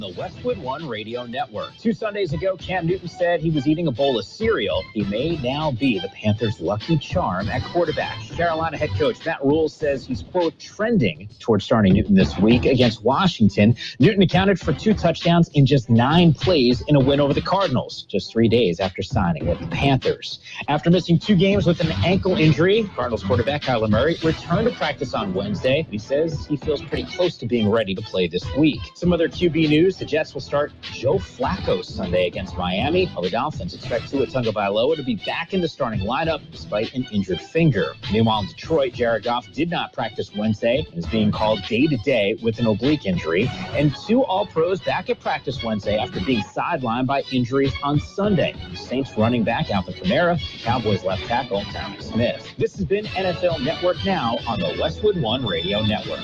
the Westwood One Radio Network. 2 Sundays ago, Cam Newton said he was eating a bowl of cereal. He may now be the Panthers' lucky charm at quarterback. Carolina head coach Matt Rule says he's, quote, trending toward starting Newton this week against Washington. Newton accounted for 2 touchdowns in just 9 plays in a win over the Cardinals, just 3 days after signing with the Panthers. After missing 2 games with an ankle injury, Cardinals quarterback Kyler Murray returned to practice on Wednesday. He says he feels pretty close to being ready to play this week. Some other QB news, the Jets will start Joe Flacco Sunday against Miami, while the Dolphins expect Tua Tagovailoa to be back in the starting lineup despite an injured finger. Meanwhile, in Detroit, Jared Goff did not practice Wednesday and is being called day-to-day with an oblique injury. And 2 All-Pros back at practice Wednesday after being sidelined by injuries on Sunday. The Saints running back Alvin Kamara, Cowboys left tackle Tommy Smith. This has been NFL Network Now on the Westwood One Radio Network.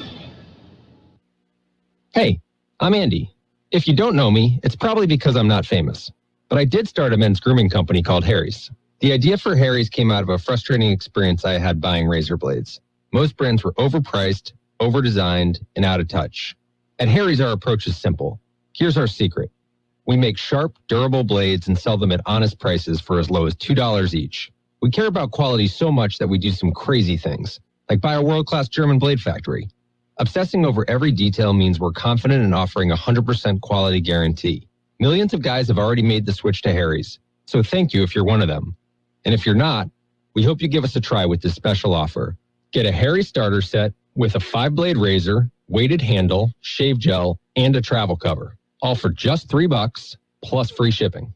Hey, I'm Andy. If you don't know me, it's probably because I'm not famous. But I did start a men's grooming company called Harry's. The idea for Harry's came out of a frustrating experience I had buying razor blades. Most brands were overpriced, overdesigned, and out of touch. At Harry's, our approach is simple. Here's our secret. We make sharp, durable blades and sell them at honest prices for as low as $2 each. We care about quality so much that we do some crazy things, like buy a world-class German blade factory. Obsessing over every detail means we're confident in offering a 100% quality guarantee. Millions of guys have already made the switch to Harry's, so thank you if you're one of them. And if you're not, we hope you give us a try with this special offer. Get a Harry's starter set with a 5-blade razor, weighted handle, shave gel, and a travel cover, all for just $3 plus free shipping.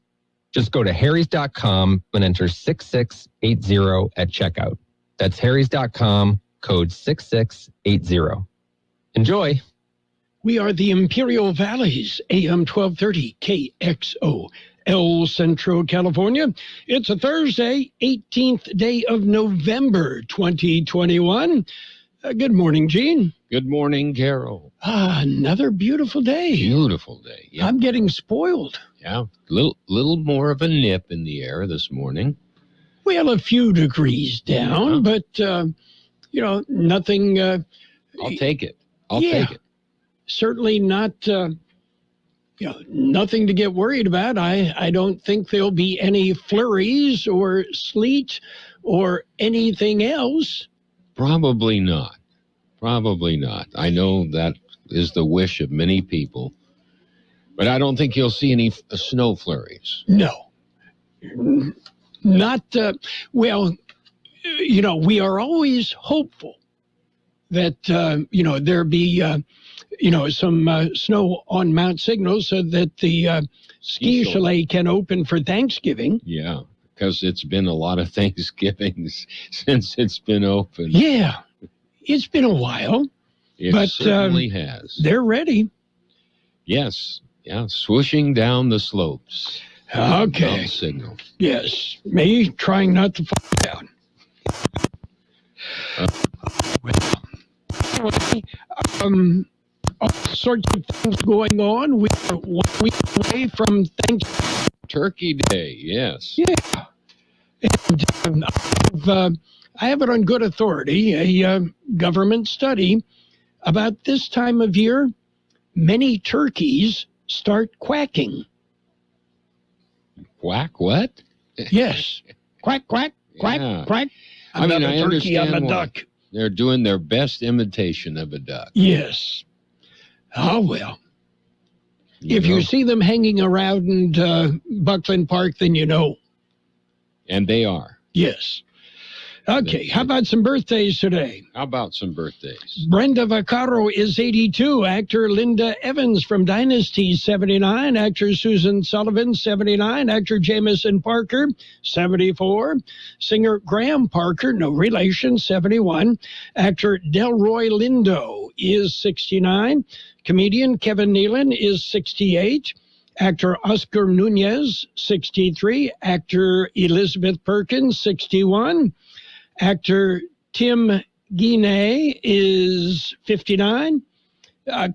Just go to harrys.com and enter 6680 at checkout. That's harrys.com, code 6680. Enjoy. We are the Imperial Valleys, AM 1230 KXO, El Centro, California. It's a Thursday, 18th day of November, 2021. Good morning, Gene. Good morning, Carroll. Another beautiful day. Beautiful day. Yep. I'm getting spoiled. Yeah, little more of a nip in the air this morning. Well, a few degrees down, but, nothing. I'll take it. I'll take it. Certainly not, nothing to get worried about. I don't think there'll be any flurries or sleet or anything else. Probably not. I know that is the wish of many people, but I don't think you'll see any snow flurries. No. Not, we are always hopeful that, there be, some snow on Mount Signal so that the ski chalet can open for Thanksgiving. Yeah, because it's been a lot of Thanksgivings since it's been open. Yeah, it's been a while. It certainly has. They're ready. Yes, yeah, swooshing down the slopes. Okay. Mount Signal. Yes, me trying not to fall down. All sorts of things going on. We are 1 week away from Thanksgiving. Turkey Day, yes. Yeah. And I have it on good authority, a government study about this time of year, many turkeys start quacking. Quack what? Yes. Quack, quack, quack, Yeah. quack. I mean, I turkey on understand a why. duck. They're doing their best imitation of a duck. Yes. Oh, well. If you see them hanging around Buckley Park, then you know. And they are. Yes. Okay, how about some birthdays today? How about some birthdays? Brenda Vaccaro is 82. Actor Linda Evans from Dynasty, 79. Actor Susan Sullivan, 79. Actor Jameson Parker, 74. Singer Graham Parker, no relation, 71. Actor Delroy Lindo is 69. Comedian Kevin Nealon is 68. Actor Oscar Nunez, 63. Actor Elizabeth Perkins, 61. Actor Tim Guinea is 59.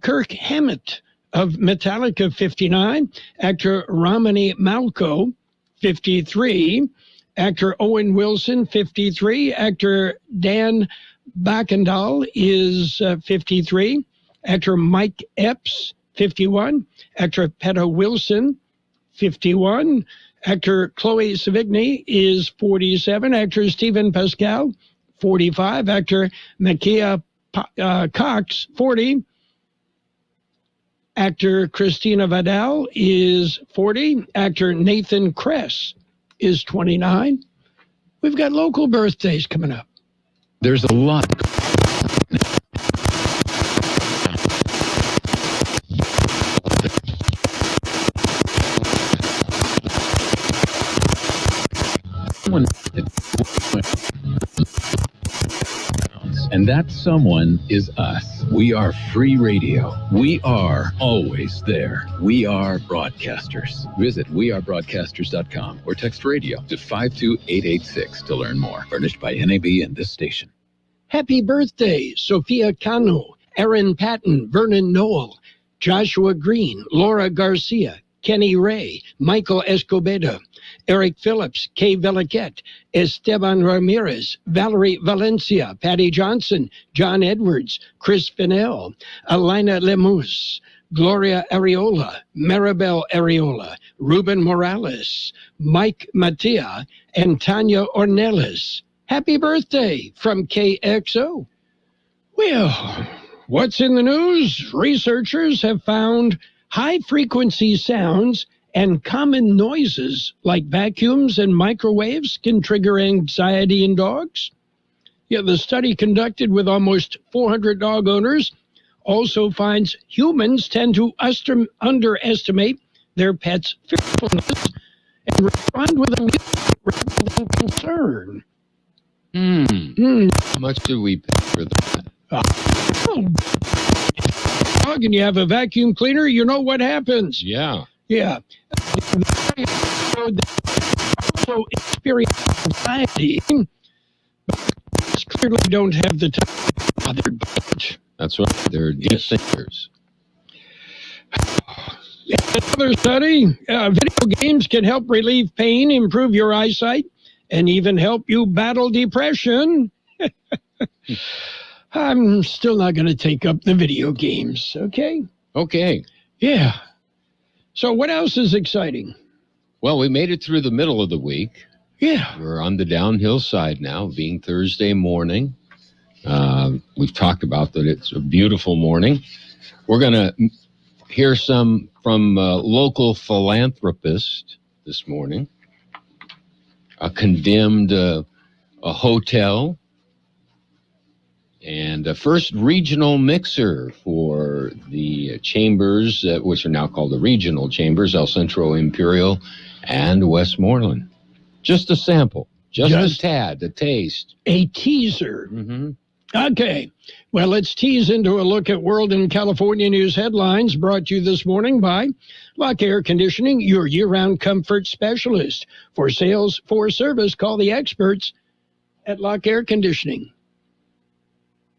Kirk Hammett of Metallica, 59. Actor Romany Malco, 53. Actor Owen Wilson, 53. Actor Dan Bakendal is 53. Actor Mike Epps 51. Actor Petta Wilson, 51. Actor Chloe Sevigny is 47. Actor Stephen Pascal, 45. Actor Makia Cox, 40. Actor Christina Vidal is 40. Actor Nathan Kress is 29. We've got local birthdays coming up. There's a lot. And that someone is us. We are free radio. We are always there. We are broadcasters. Visit wearebroadcasters.com or text radio to 52886 to learn more. Furnished by NAB and this station. Happy birthday, Sophia Cano, Aaron Patton, Vernon Noel, Joshua Green, Laura Garcia, Kenny Ray, Michael Escobedo, Eric Phillips, Kay Veliquette, Esteban Ramirez, Valerie Valencia, Patty Johnson, John Edwards, Chris Fennell, Alina Lemus, Gloria Areola, Maribel Areola, Ruben Morales, Mike Mattia, and Tanya Ornelas. Happy birthday from KXO. Well, what's in the news? Researchers have found high-frequency sounds and common noises like vacuums and microwaves can trigger anxiety in dogs. Yet the study conducted with almost 400 dog owners also finds humans tend to underestimate their pets' fearfulness and respond with amusement rather than concern. How much do we pay for that? Dog and you have a vacuum cleaner, you know what happens. Yeah. Yeah. They also experience anxiety, but clearly don't have the time to be bothered by it. That's right. They're deep thinkers. Another study, video games can help relieve pain, improve your eyesight, and even help you battle depression. I'm still not going to take up the video games, okay? Okay. Yeah. So what else is exciting? Well, we made it through the middle of the week. Yeah. We're on the downhill side now, being Thursday morning. We've talked about that it's a beautiful morning. We're going to hear some from a local philanthropist this morning. Condemned a hotel, and a first regional mixer for the chambers, which are now called the regional chambers, El Centro, Imperial, and Westmoreland. Just a sample, just a tad, a taste. A teaser. Mm-hmm. Okay. Well, let's tease into a look at World and California news headlines brought to you this morning by Lock Air Conditioning, your year-round comfort specialist. For sales, for service, call the experts at Lock Air Conditioning.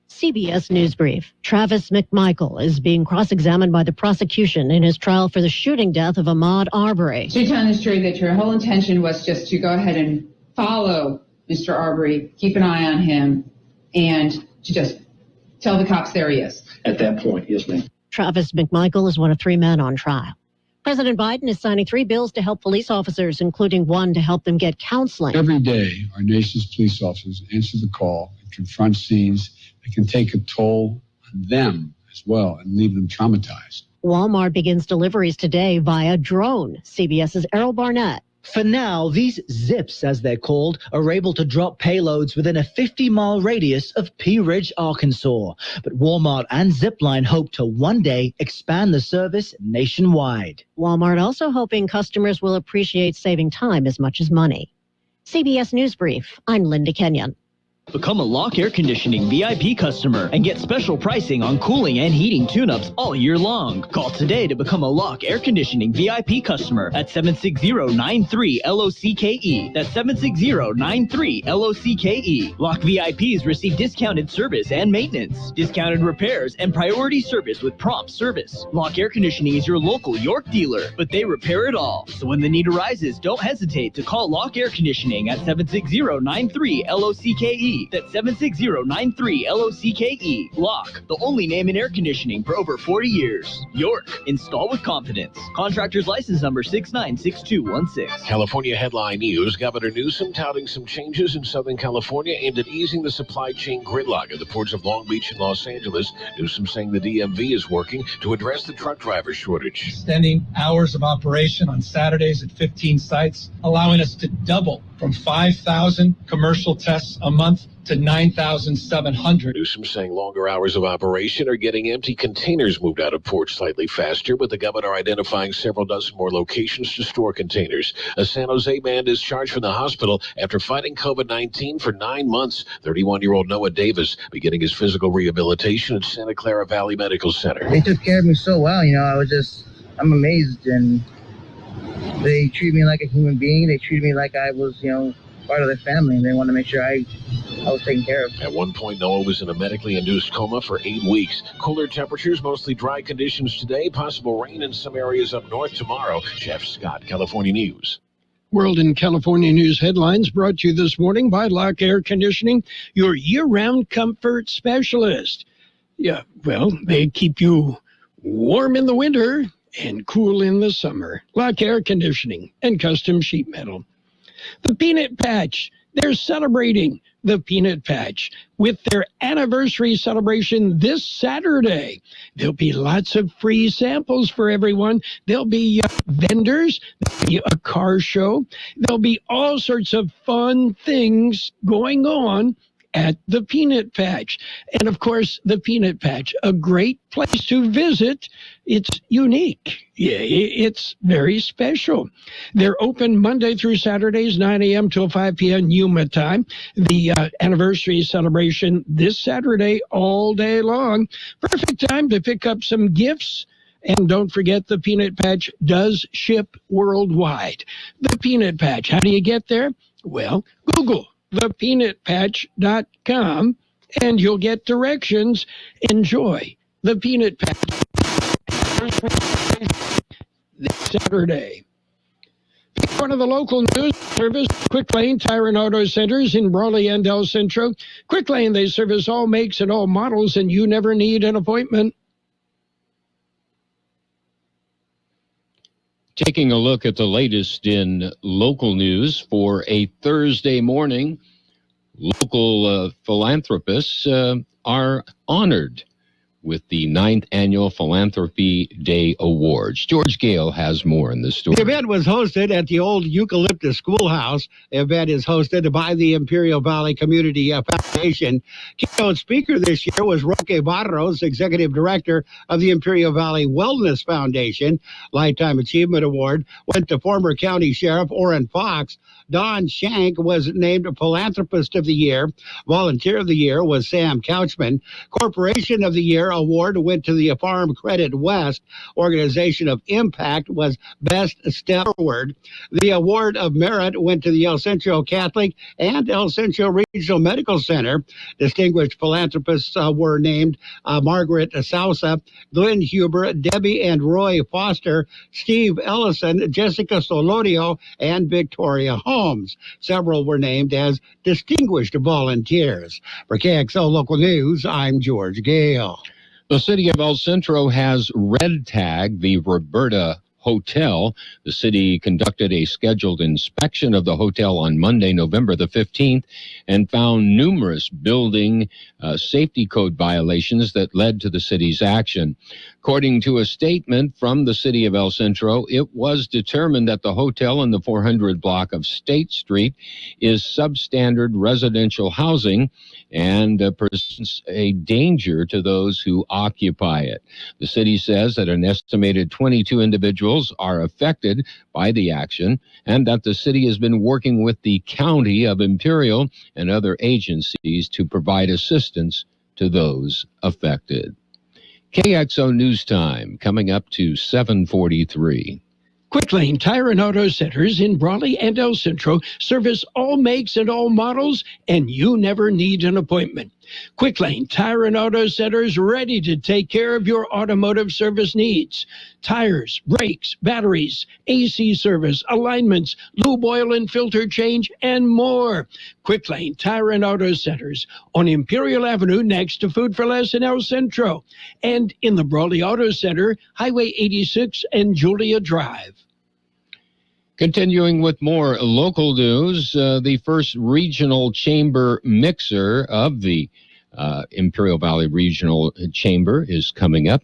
CBS News Brief. Travis McMichael is being cross-examined by the prosecution in his trial for the shooting death of Ahmaud Arbery. So you're telling this jury that your whole intention was just to go ahead and follow Mr. Arbery, keep an eye on him, and to just tell the cops there he is? At that point, yes, ma'am. Travis McMichael is one of 3 men on trial. President Biden is signing 3 bills to help police officers, including one to help them get counseling. Every day, our nation's police officers answer the call and confront scenes that can take a toll on them as well and leave them traumatized. Walmart begins deliveries today via drone. CBS's Errol Barnett. For now, these zips, as they're called, are able to drop payloads within a 50-mile radius of Pea Ridge, Arkansas. But Walmart and Zipline hope to one day expand the service nationwide. Walmart also hoping customers will appreciate saving time as much as money. CBS News Brief. I'm Linda Kenyon. Become a Lock Air Conditioning VIP customer and get special pricing on cooling and heating tune-ups all year long. Call today to become a Lock Air Conditioning VIP customer at 760-93-LOCKE. That's 760-93-LOCKE. Lock VIPs receive discounted service and maintenance, discounted repairs, and priority service with prompt service. Lock Air Conditioning is your local York dealer, but they repair it all. So when the need arises, don't hesitate to call Lock Air Conditioning at 760-93-LOCKE. LOCKE. That's 76093 LOCKE. Lock, the only name in air conditioning for over 40 years. York, install with confidence. Contractor's license number 696216. California headline news. Governor Newsom touting some changes in Southern California aimed at easing the supply chain gridlock at the ports of Long Beach and Los Angeles. Newsom saying the DMV is working to address the truck driver shortage. Extending hours of operation on Saturdays at 15 sites, allowing us to double from 5,000 commercial tests a month to 9,700. Newsom saying longer hours of operation are getting empty containers moved out of ports slightly faster, with the governor identifying several dozen more locations to store containers. A San Jose man discharged from the hospital after fighting COVID-19 for 9 months. 31-year-old Noah Davis beginning his physical rehabilitation at Santa Clara Valley Medical Center. They took care of me so well, I'm amazed, and they treat me like a human being. They treated me like I was, part of their family, and they want to make sure I was taken care of. At one point, Noah was in a medically induced coma for 8 weeks. Cooler temperatures, mostly dry conditions today. Possible rain in some areas up north tomorrow. Jeff Scott, California News. World and California News headlines brought to you this morning by Lock Air Conditioning, your year-round comfort specialist. Yeah, well, they keep you warm in the winter and cool in the summer. Lock Air Conditioning and Custom Sheet Metal. The Peanut Patch, they're celebrating the Peanut Patch with their anniversary celebration this Saturday. There'll be lots of free samples for everyone. There'll be vendors, there'll be a car show. There'll be all sorts of fun things going on at the Peanut Patch. And of course, the Peanut Patch, a great place to visit. It's unique. Yeah, it's very special. They're open Monday through Saturdays, 9 a.m. till 5 p.m. Yuma time. The anniversary celebration this Saturday all day long. Perfect time to pick up some gifts. And don't forget, the Peanut Patch does ship worldwide. The Peanut Patch, how do you get there? Well, Google thepeanutpatch.com, and you'll get directions. Enjoy the Peanut Patch this Saturday. One of the local news service, Quick Lane Tire and Auto Centers in Brawley and El Centro. Quick Lane, they service all makes and all models, and you never need an appointment. Taking a look at the latest in local news for a Thursday morning, local philanthropists are honored with the 9th Annual Philanthropy Day Awards. George Gale has more in this story. The event was hosted at the old Eucalyptus Schoolhouse. The event is hosted by the Imperial Valley Community Foundation. Keynote speaker this year was Roque Barros, Executive Director of the Imperial Valley Wellness Foundation. Lifetime Achievement Award went to former County Sheriff Orrin Fox. Don Shank was named Philanthropist of the Year. Volunteer of the Year was Sam Couchman. Corporation of the Year award went to the Farm Credit West. Organization of Impact was Best Step Forward. The award of merit went to the El Centro Catholic and El Centro Regional Medical Center. Distinguished philanthropists were named Margaret Sousa, Glenn Huber, Debbie and Roy Foster, Steve Ellison, Jessica Solorio, and Victoria Holmes. Several were named as distinguished volunteers. For KXO Local News, I'm George Gale. The city of El Centro has red tagged the Roberta Hotel. The city conducted a scheduled inspection of the hotel on Monday, November the 15th, and found numerous building safety code violations that led to the city's action. According to a statement from the city of El Centro, it was determined that the hotel in the 400 block of State Street is substandard residential housing and presents a danger to those who occupy it. The city says that an estimated 22 individuals are affected by the action and that the city has been working with the County of Imperial and other agencies to provide assistance to those affected. KXO News Time coming up to 7:43. Quick Lane Tire and Auto Centers in Brawley and El Centro service all makes and all models, and you never need an appointment. Quick Lane Tire and Auto Center is ready to take care of your automotive service needs. Tires, brakes, batteries, AC service, alignments, lube oil and filter change, and more. Quick Lane Tire and Auto Centers on Imperial Avenue next to Food for Less in El Centro, and in the Brawley Auto Center, Highway 86 and Julia Drive. Continuing with more local news, the first regional chamber mixer of the Imperial Valley Regional Chamber is coming up.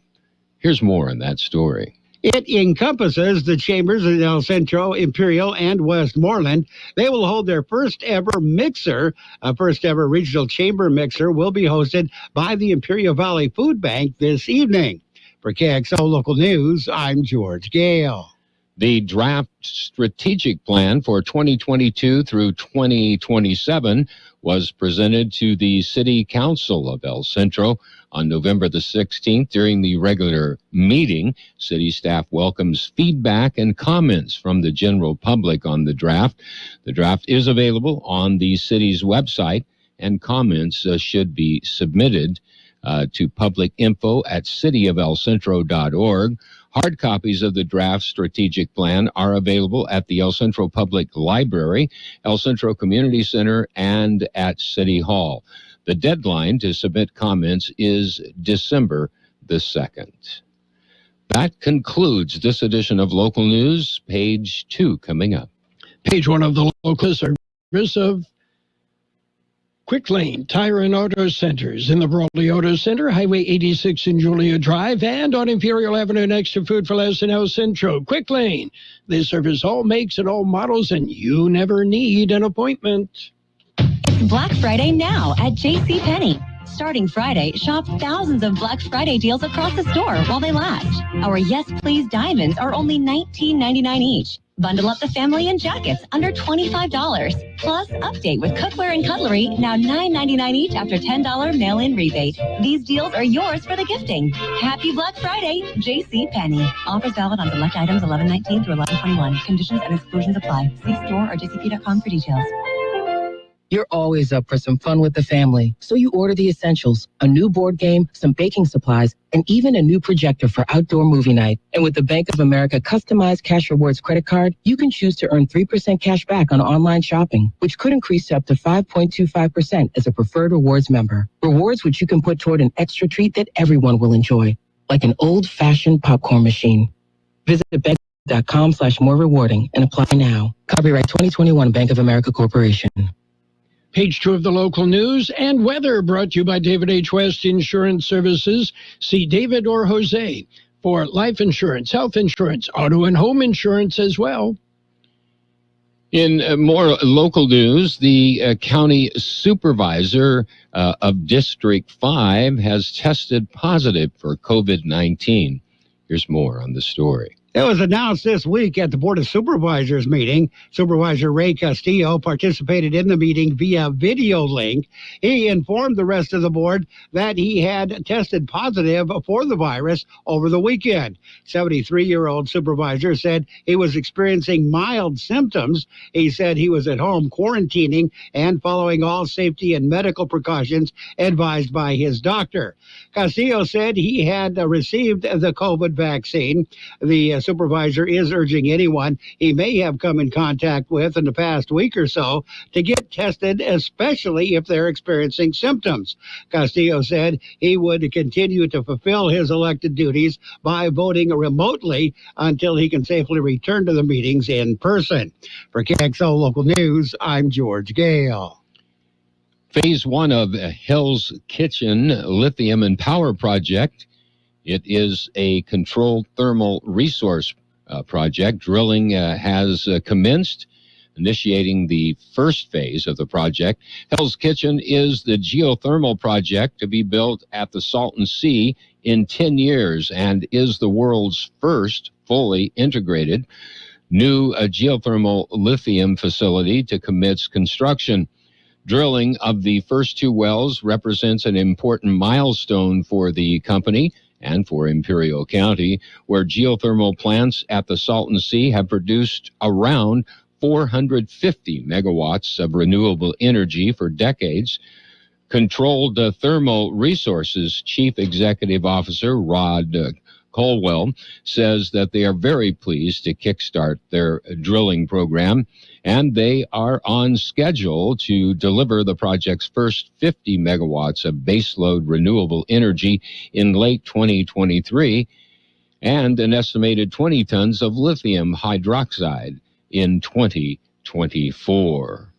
Here's more on that story. It encompasses the chambers in El Centro, Imperial, and Westmoreland. They will hold their first ever mixer. A first ever regional chamber mixer will be hosted by the Imperial Valley Food Bank this evening. For Kxo Local News, I'm George Gale. The draft strategic plan for 2022 through 2027 was presented to the City Council of El Centro on November the 16th during the regular meeting. City staff welcomes feedback and comments from the general public on the draft. The draft is available on the city's website, and comments should be submitted to publicinfo@cityofelcentro.org. Hard copies of the draft strategic plan are available at the El Centro Public Library, El Centro Community Center, and at City Hall. The deadline to submit comments is December the 2nd. That concludes this edition of Local News. Page 2 coming up. Page 1 of the local service of Quick Lane Tire and Auto Centers in the Brawley Auto Center, Highway 86 in Julia Drive, and on Imperial Avenue next to Food for Less in El Centro. Quick Lane. They service all makes and all models, and you never need an appointment. It's Black Friday now at JCPenney. Starting Friday, shop thousands of Black Friday deals across the store while they last. Our Yes Please diamonds are only $19.99 each. Bundle up the family in jackets under $25. Plus, update with cookware and cutlery, now $9.99 each after $10 mail-in rebate. These deals are yours for the gifting. Happy Black Friday, JCPenney. Offers valid on select items 11/19 through 11/21. Conditions and exclusions apply. See store or jcp.com for details. You're always up for some fun with the family, so you order the essentials, a new board game, some baking supplies, and even a new projector for outdoor movie night. And with the Bank of America customized Cash Rewards credit card, you can choose to earn 3% cash back on online shopping, which could increase to up to 5.25% as a preferred rewards member. Rewards which you can put toward an extra treat that everyone will enjoy, like an old-fashioned popcorn machine. Visit bank.com/more rewarding and apply now. Copyright 2021 Bank of America Corporation. Page 2 of the local news and weather, brought to you by David H. West Insurance Services. See David or Jose for life insurance, health insurance, auto and home insurance as well. In more local news, the county supervisor of District 5 has tested positive for COVID-19. Here's more on the story. It was announced this week at the Board of Supervisors meeting. Supervisor Ray Castillo participated in the meeting via video link. He informed the rest of the board that he had tested positive for the virus over the weekend. 73-year-old supervisor said he was experiencing mild symptoms. He said he was at home quarantining and following all safety and medical precautions advised by his doctor. Castillo said he had received the COVID vaccine. The supervisor is urging anyone he may have come in contact with in the past week or so to get tested, especially if they're experiencing symptoms. Castillo said he would continue to fulfill his elected duties by voting remotely until he can safely return to the meetings in person. For Kxo Local News, I'm George Gale. Phase 1 of Hell's Kitchen Lithium and Power Project. It is a controlled thermal resource project. Drilling has commenced, initiating the first phase of the project. Hell's Kitchen is the geothermal project to be built at the Salton Sea in 10 years and is the world's first fully integrated new geothermal lithium facility to commence construction. Drilling of the first 2 wells represents an important milestone for the company and for Imperial County, where geothermal plants at the Salton Sea have produced around 450 megawatts of renewable energy for decades. Controlled Thermal Resources Chief Executive Officer Rod Colwell says that they are very pleased to kickstart their drilling program, and they are on schedule to deliver the project's first 50 megawatts of baseload renewable energy in late 2023 and an estimated 20 tons of lithium hydroxide in 2024.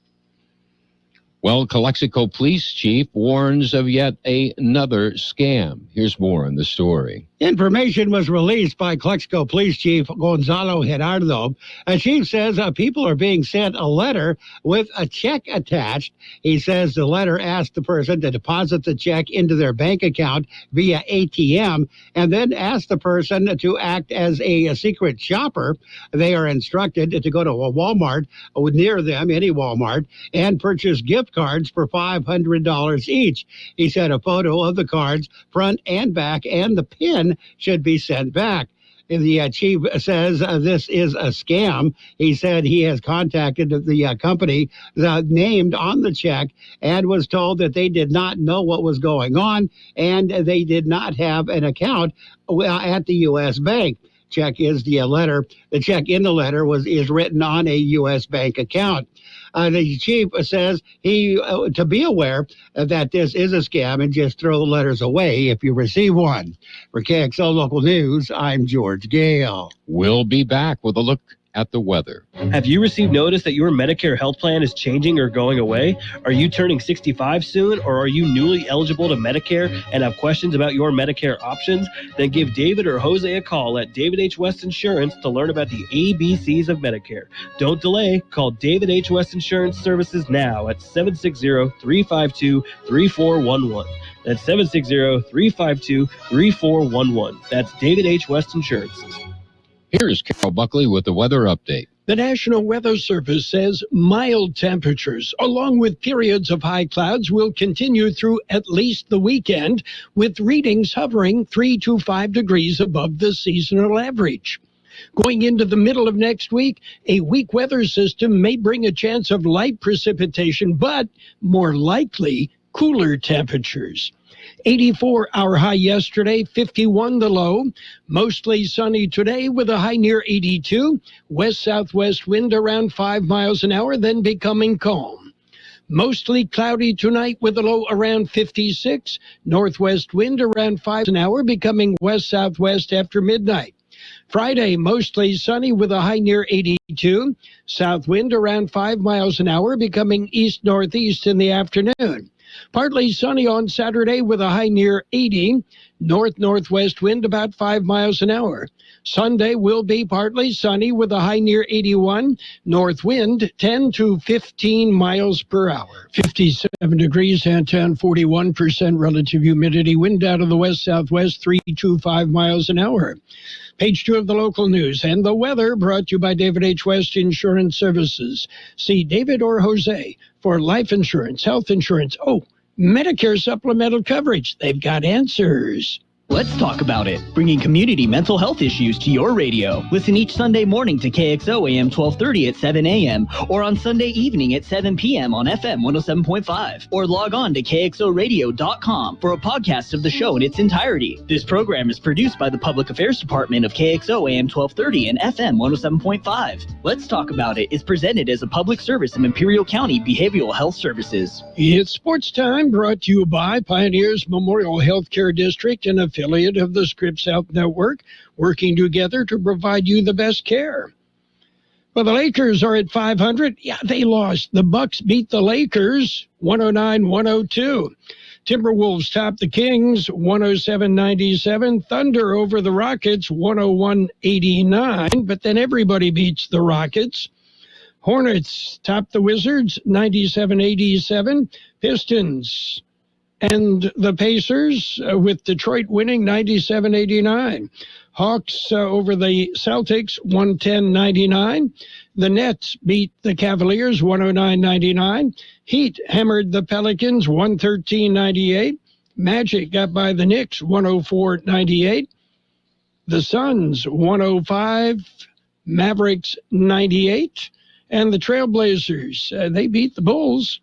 Well, Calexico Police Chief warns of yet another scam. Here's more on the story. Information was released by Calexico Police Chief Gonzalo Gerardo. A chief says people are being sent a letter with a check attached. He says the letter asked the person to deposit the check into their bank account via ATM and then asked the person to act as a secret shopper. They are instructed to go to a Walmart near them, any Walmart, and purchase gift cards for $500 each. He said a photo of the cards, front and back, and the PIN should be sent back. The chief says this is a scam. He said he has contacted the company named on the check and was told that they did not know what was going on and they did not have an account at the U.S. bank. Check is the letter. The check in the letter is written on a U.S. bank account. The chief says to be aware that this is a scam and just throw the letters away if you receive one. For KXO Local News, I'm George Gale. We'll be back with a look at the weather. Have you received notice that your Medicare health plan is changing or going away? Are you turning 65 soon, or are you newly eligible to Medicare and have questions about your Medicare options? Then give David or Jose a call at David H. West Insurance to learn about the ABCs of Medicare. Don't delay. Call David H. West Insurance Services now at 760-352-3411. That's 760-352-3411. That's David H. West Insurance. Here's Carroll Buckley with the weather update. The National Weather Service says mild temperatures, along with periods of high clouds, will continue through at least the weekend, with readings hovering 3 to 5 degrees above the seasonal average. Going into the middle of next week, a weak weather system may bring a chance of light precipitation, but more likely, cooler temperatures. 84 our high yesterday, 51 the low. Mostly sunny today with a high near 82. West-southwest wind around 5 miles an hour, then becoming calm. Mostly cloudy tonight with a low around 56. Northwest wind around 5 an hour, becoming west-southwest after midnight. Friday, mostly sunny with a high near 82. South wind around 5 miles an hour, becoming east-northeast in the afternoon. Partly sunny on Saturday with a high near 80. North-northwest wind about 5 miles an hour. Sunday will be partly sunny with a high near 81. North wind 10 to 15 miles per hour. 57 degrees, Anton, 41% relative humidity. Wind out of the west-southwest 3 to 5 miles an hour. Page 2 of the local news and the weather brought to you by David H. West Insurance Services. See David or Jose for life insurance, health insurance, Medicare supplemental coverage. They've got answers. Let's talk about it. Bringing community mental health issues to your radio. Listen each Sunday morning to KXO AM 1230 at 7 a.m. or on Sunday evening at 7 p.m. on FM 107.5. Or log on to KXORadio.com for a podcast of the show in its entirety. This program is produced by the Public Affairs Department of KXO AM 1230 and FM 107.5. Let's Talk About It is presented as a public service of Imperial County Behavioral Health Services. It's sports time, brought to you by Pioneers Memorial Healthcare District, an affiliate of the Scripps Health Network, working together to provide you the best care. Well, the Lakers are at 500. Yeah, they lost. The Bucks beat the Lakers 109-102. Timberwolves top the Kings 107-97. Thunder over the Rockets 101-89. But then everybody beats the Rockets. Hornets top the Wizards 97-87. Pistons and the Pacers with Detroit winning 97-89. Hawks over the Celtics 110-99. The Nets beat the Cavaliers 109-99. Heat hammered the Pelicans 113-98. Magic got by the Knicks 104-98. The Suns 105. Mavericks 98. And the Trailblazers, they beat the Bulls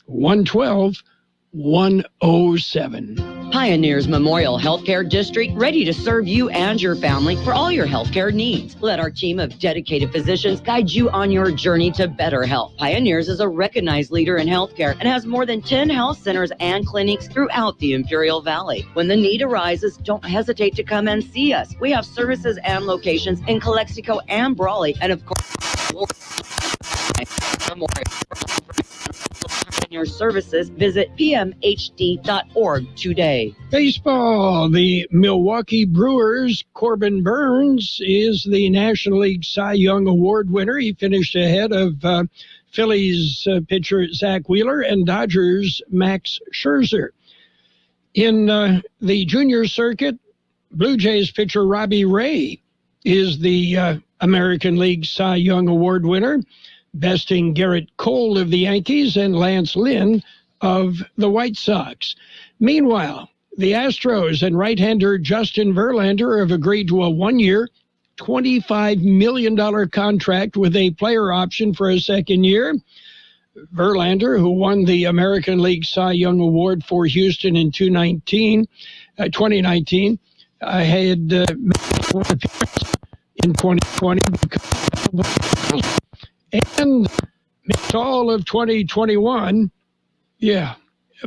112-104. 107. Pioneers Memorial Healthcare District, ready to serve you and your family for all your healthcare needs. Let our team of dedicated physicians guide you on your journey to better health. Pioneers is a recognized leader in healthcare and has more than 10 health centers and clinics throughout the Imperial Valley. When the need arises, don't hesitate to come and see us. We have services and locations in Calexico and Brawley, and of course, Pioneer services. Visit pmhd.org today. Baseball. The Milwaukee Brewers' Corbin Burns is the National League Cy Young Award winner. He finished ahead of Phillies pitcher Zach Wheeler and Dodgers' Max Scherzer. In the junior circuit, Blue Jays pitcher Robbie Ray is the American League Cy Young Award winner, besting Garrett Cole of the Yankees and Lance Lynn of the White Sox. Meanwhile, the Astros and right-hander Justin Verlander have agreed to a one-year, $25 million contract with a player option for a second year. Verlander, who won the American League Cy Young Award for Houston in 2019, had made one appearance in 2020 and missed all of 2021. Yeah,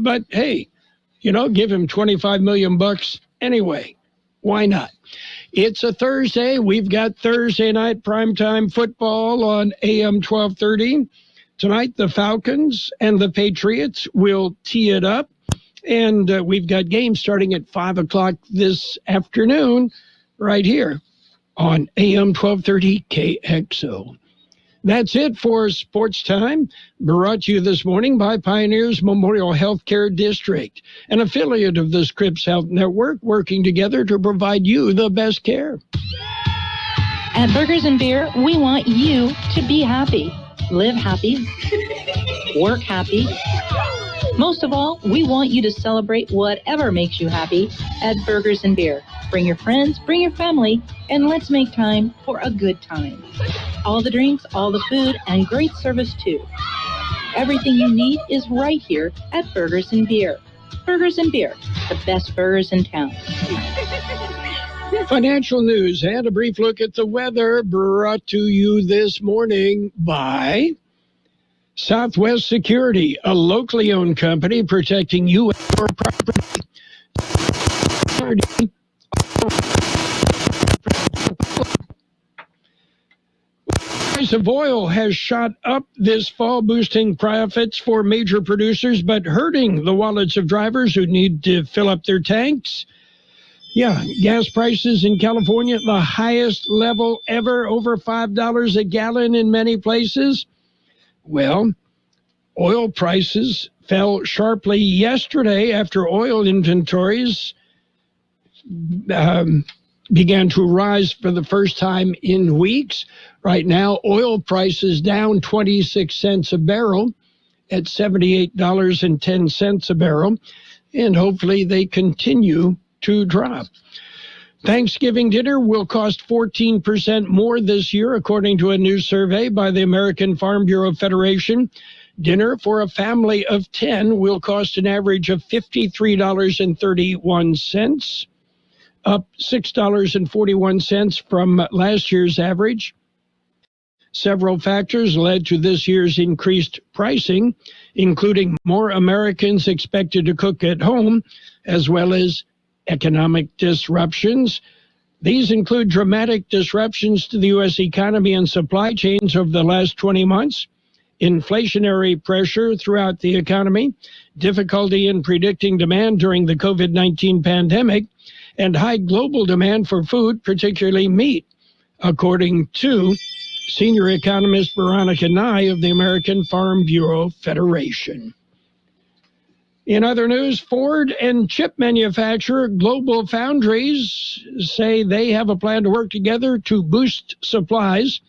but hey, give him $25 million anyway. Why not? It's a Thursday. We've got Thursday night primetime football on AM 1230. Tonight, the Falcons and the Patriots will tee it up. And we've got games starting at 5 o'clock this afternoon right here on AM 1230 KXO. That's it for Sports Time, brought to you this morning by Pioneers Memorial Healthcare District, an affiliate of the Scripps Health Network, working together to provide you the best care. At Burgers and Beer, we want you to be happy, live happy, work happy. Most of all, we want you to celebrate whatever makes you happy at Burgers and Beer. Bring your friends, bring your family, and let's make time for a good time. All the drinks, all the food, and great service too. Everything you need is right here at Burgers and Beer. Burgers and Beer, the best burgers in town. Financial news and a brief look at the weather, brought to you this morning by Southwest Security, a locally owned company protecting you and your property. The price of oil has shot up this fall, boosting profits for major producers, but hurting the wallets of drivers who need to fill up their tanks. Yeah, gas prices in California, the highest level ever, over $5 a gallon in many places. Well, oil prices fell sharply yesterday after oil inventories began to rise for the first time in weeks. Right now, oil prices down 26 cents a barrel at $78.10 a barrel, and hopefully they continue to drop. Thanksgiving dinner will cost 14% more this year, according to a new survey by the American Farm Bureau Federation. Dinner for a family of 10 will cost an average of $53.31, up $6.41 from last year's average. Several factors led to this year's increased pricing, including more Americans expected to cook at home, as well as economic disruptions. These include dramatic disruptions to the U.S. economy and supply chains over the last 20 months, inflationary pressure throughout the economy, difficulty in predicting demand during the COVID-19 pandemic, and high global demand for food, particularly meat, according to senior economist Veronica Nye of the American Farm Bureau Federation. In other news, Ford and chip manufacturer Global Foundries say they have a plan to work together to boost supplies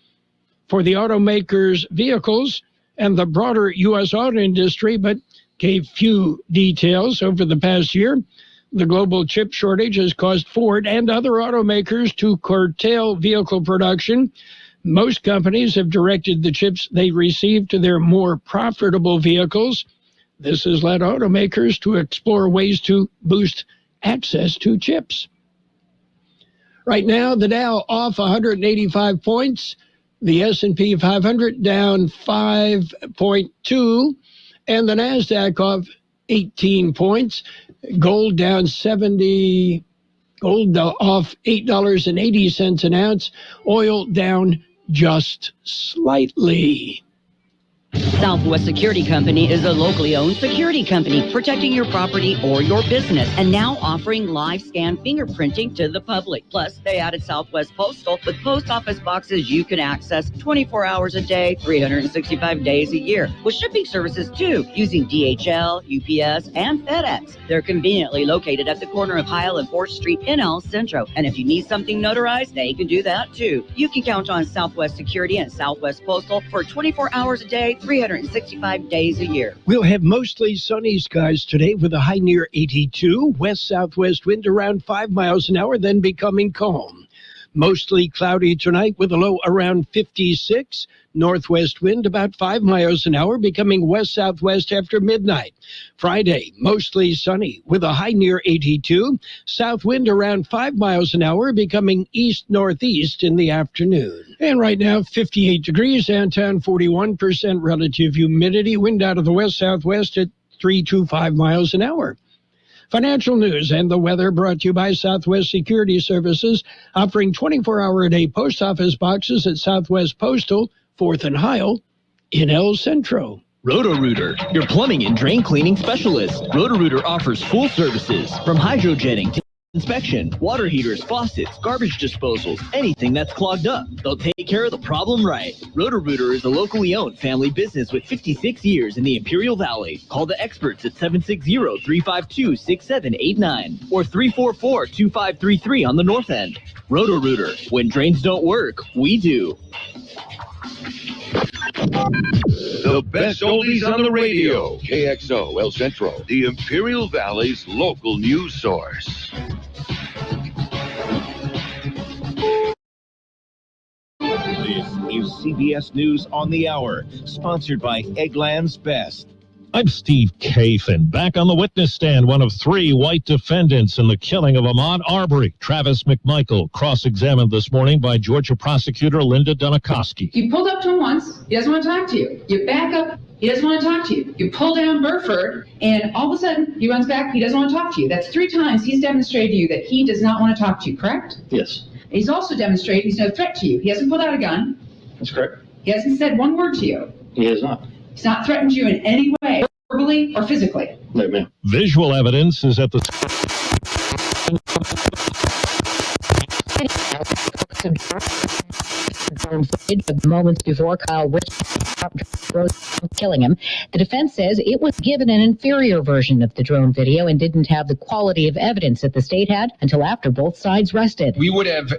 for the automakers' vehicles and the broader U.S. auto industry, but gave few details. Over the past year, the global chip shortage has caused Ford and other automakers to curtail vehicle production. Most companies have directed the chips they receive to their more profitable vehicles. This has led automakers to explore ways to boost access to chips. Right now, the Dow off 185 points, the S&P 500 down 5.2, and the NASDAQ off 18 points. Gold down 70, gold off $8.80 an ounce, oil down just slightly. Southwest Security Company is a locally owned security company protecting your property or your business and now offering live scan fingerprinting to the public. Plus, they added Southwest Postal with post office boxes you can access 24 hours a day, 365 days a year, with shipping services too, using DHL, UPS, and FedEx. They're conveniently located at the corner of Heil and 4th Street in El Centro. And if you need something notarized, they can do that too. You can count on Southwest Security and Southwest Postal for 24 hours a day, 365 days a year. We'll have mostly sunny skies today with a high near 82, west-southwest wind around 5 miles an hour, then becoming calm. Mostly cloudy tonight with a low around 56, northwest wind about 5 miles an hour, becoming west-southwest after midnight. Friday, mostly sunny with a high near 82, south wind around 5 miles an hour, becoming east-northeast in the afternoon. And right now, 58 degrees, downtown 41% relative humidity, wind out of the west-southwest at 325 miles an hour. Financial news and the weather brought to you by Southwest Security Services, offering 24-hour-a-day post office boxes at Southwest Postal, 4th and Heil, in El Centro. Roto-Rooter, your plumbing and drain cleaning specialist. Roto-Rooter offers full services from hydrojetting to inspection, water heaters, faucets, garbage disposals, anything that's clogged up. They'll take care of the problem right. Roto-Rooter is a locally owned family business with 56 years in the Imperial Valley. Call the experts at 760-352-6789 or 344-2533 on the north end. Roto-Rooter, when drains don't work, we do. The best oldies on the radio. KXO El Centro, the Imperial Valley's local news source. This is CBS News on the Hour, sponsored by Eggland's Best. I'm Steve Kathan, back on the witness stand, one of 3 white defendants in the killing of Ahmaud Arbery. Travis McMichael, cross-examined this morning by Georgia prosecutor Linda Dunikoski. You pulled up to him once, he doesn't want to talk to you. You back up, he doesn't want to talk to you. You pull down Burford, and all of a sudden, he runs back, he doesn't want to talk to you. That's 3 times he's demonstrated to you that he does not want to talk to you, correct? Yes. He's also demonstrated he's no threat to you. He hasn't pulled out a gun. That's correct. He hasn't said one word to you. He has not. He's not threatened you in any way, verbally or physically. No, ma'am. Visual evidence is at the... Moments before Kyle killing him, the defense says it was given an inferior version of the drone video and didn't have the quality of evidence that the state had until after both sides rested. We would have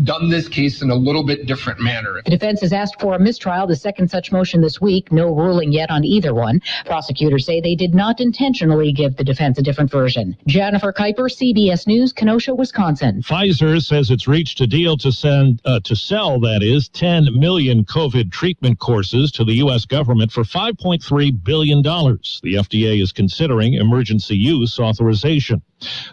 done this case in a little bit different manner. The defense has asked for a mistrial, the second such motion this week. No ruling yet on either one. Prosecutors say they did not intentionally give the defense a different version. Jennifer Kuiper, CBS News, Kenosha, Wisconsin. Pfizer says it's reached a deal to sell 10 million COVID treatment courses to the U.S. government for $5.3 billion. The FDA is considering emergency use authorization.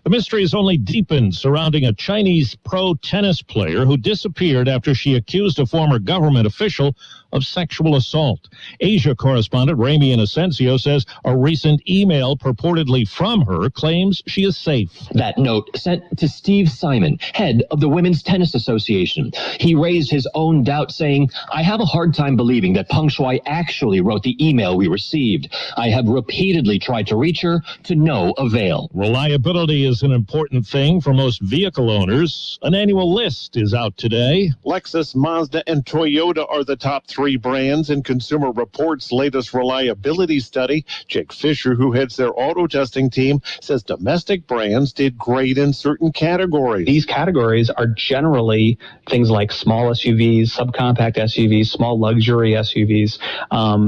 The mystery has only deepened surrounding a Chinese pro tennis player who disappeared after she accused a former government official of sexual assault. Asia correspondent Ramy Inocencio says a recent email purportedly from her claims she is safe. That note sent to Steve Simon, head of the Women's Tennis Association. He raised his own doubt, saying, "I have a hard time believing that Peng Shuai actually wrote the email we received. I have repeatedly tried to reach her to no avail." Reliability is an important thing for most vehicle owners. An annual list is out today. Lexus, Mazda, and Toyota are the top 3 brands in Consumer Reports' latest reliability study. Jake Fisher, who heads their auto testing team, says domestic brands did great in certain categories. These categories are generally things like small SUVs, subcompact SUVs, small luxury SUVs,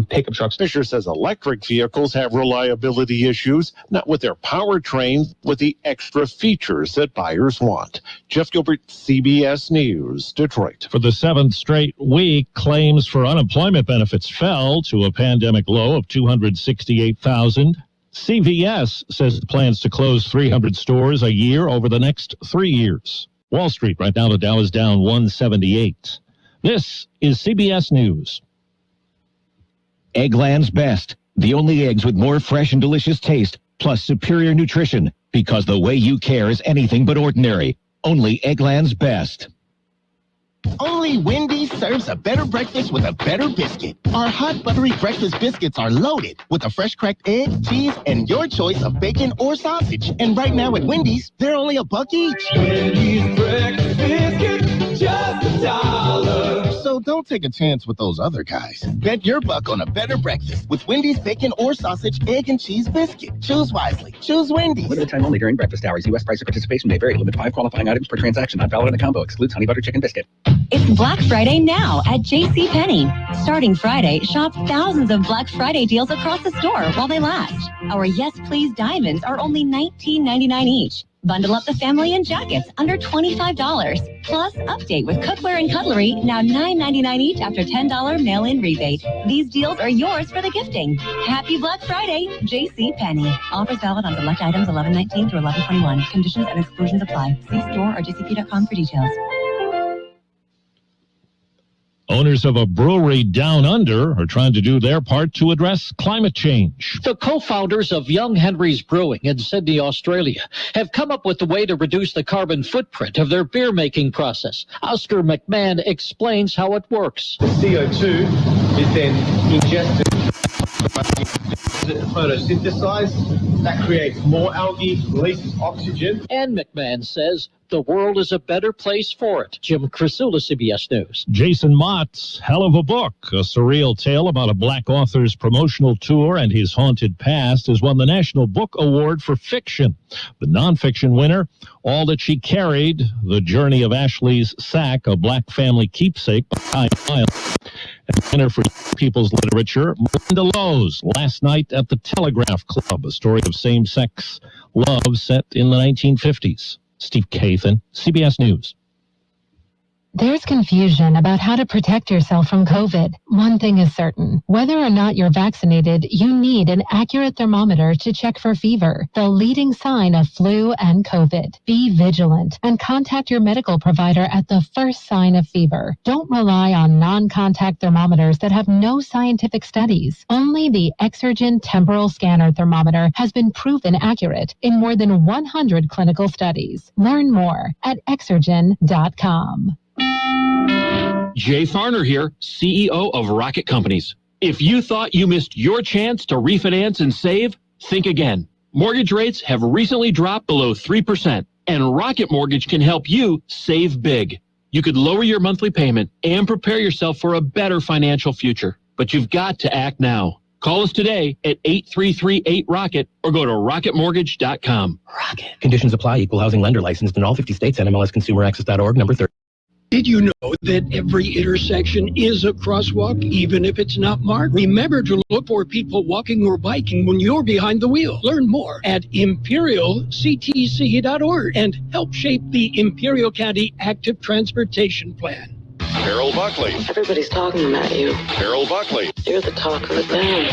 pickup trucks. Fisher says electric vehicles have reliability issues, not with their powertrain, with with the extra features that buyers want. Jeff Gilbert, CBS News, Detroit. For the 7th straight week, claims for unemployment benefits fell to a pandemic low of 268,000. CVS says it plans to close 300 stores a year over the next 3 years. Wall Street, right now the Dow is down 178. This is CBS News. Eggland's Best, the only eggs with more fresh and delicious taste, plus superior nutrition, because the way you care is anything but ordinary. Only Eggland's Best. Only Wendy's serves a better breakfast with a better biscuit. Our hot buttery breakfast biscuits are loaded with a fresh cracked egg, cheese, and your choice of bacon or sausage. And right now at Wendy's, they're only $1 each. Wendy's breakfast biscuit, just $1. So don't take a chance with those other guys. Bet your buck on a better breakfast with Wendy's bacon or sausage, egg, and cheese biscuit. Choose wisely. Choose Wendy's. Limited time only during breakfast hours. U.S. price of participation may vary. Limit 5 qualifying items per transaction. Not valid in a combo. Excludes honey butter chicken biscuit. It's Black Friday now at JCPenney. Starting Friday, shop thousands of Black Friday deals across the store while they last. Our Yes Please diamonds are only $19.99 each. Bundle up the family in jackets under $25. Plus, update with cookware and cutlery, now $9.99 each after $10 mail-in rebate. These deals are yours for the gifting. Happy Black Friday, JCPenney. Offers valid on select items 11/19 through 11/21. Conditions and exclusions apply. See store or jcp.com for details. Owners of a brewery down under are trying to do their part to address climate change. The co-founders of Young Henry's Brewing in Sydney, Australia, have come up with a way to reduce the carbon footprint of their beer-making process. Oscar McMahon explains how it works. The CO2 is then ingested, photosynthesized. That creates more algae, releases oxygen. And McMahon says the world is a better place for it. Jim Crisula, CBS News. Jason Mott's hell of a book, a surreal tale about a black author's promotional tour and his haunted past, has won the National Book Award for Fiction. The nonfiction winner, All That She Carried, The Journey of Ashley's Sack, a Black Family Keepsake by Kai Miles. And winner for People's Literature, Melinda Lowe's Last Night at the Telegraph Club, a story of same-sex love set in the 1950s. Steve Kathan, CBS News. There's confusion about how to protect yourself from COVID. One thing is certain. Whether or not you're vaccinated, you need an accurate thermometer to check for fever, the leading sign of flu and COVID. Be vigilant and contact your medical provider at the first sign of fever. Don't rely on non-contact thermometers that have no scientific studies. Only the Exergen temporal scanner thermometer has been proven accurate in more than 100 clinical studies. Learn more at Exergen.com. Jay Farner here, CEO of Rocket Companies. If you thought you missed your chance to refinance and save, think again. Mortgage rates have recently dropped below 3%, and Rocket Mortgage can help you save big. You could lower your monthly payment and prepare yourself for a better financial future. But you've got to act now. Call us today at 833-8-ROCKET or go to rocketmortgage.com. Rocket. Conditions apply. Equal housing lender licensed in all 50 states. NMLSconsumeraccess.org, number 30. Did you know that every intersection is a crosswalk, even if it's not marked? Remember to look for people walking or biking when you're behind the wheel. Learn more at imperialctc.org and help shape the Imperial County Active Transportation Plan. Carroll Buckley. Everybody's talking about you. Carroll Buckley. You're the talk of the town.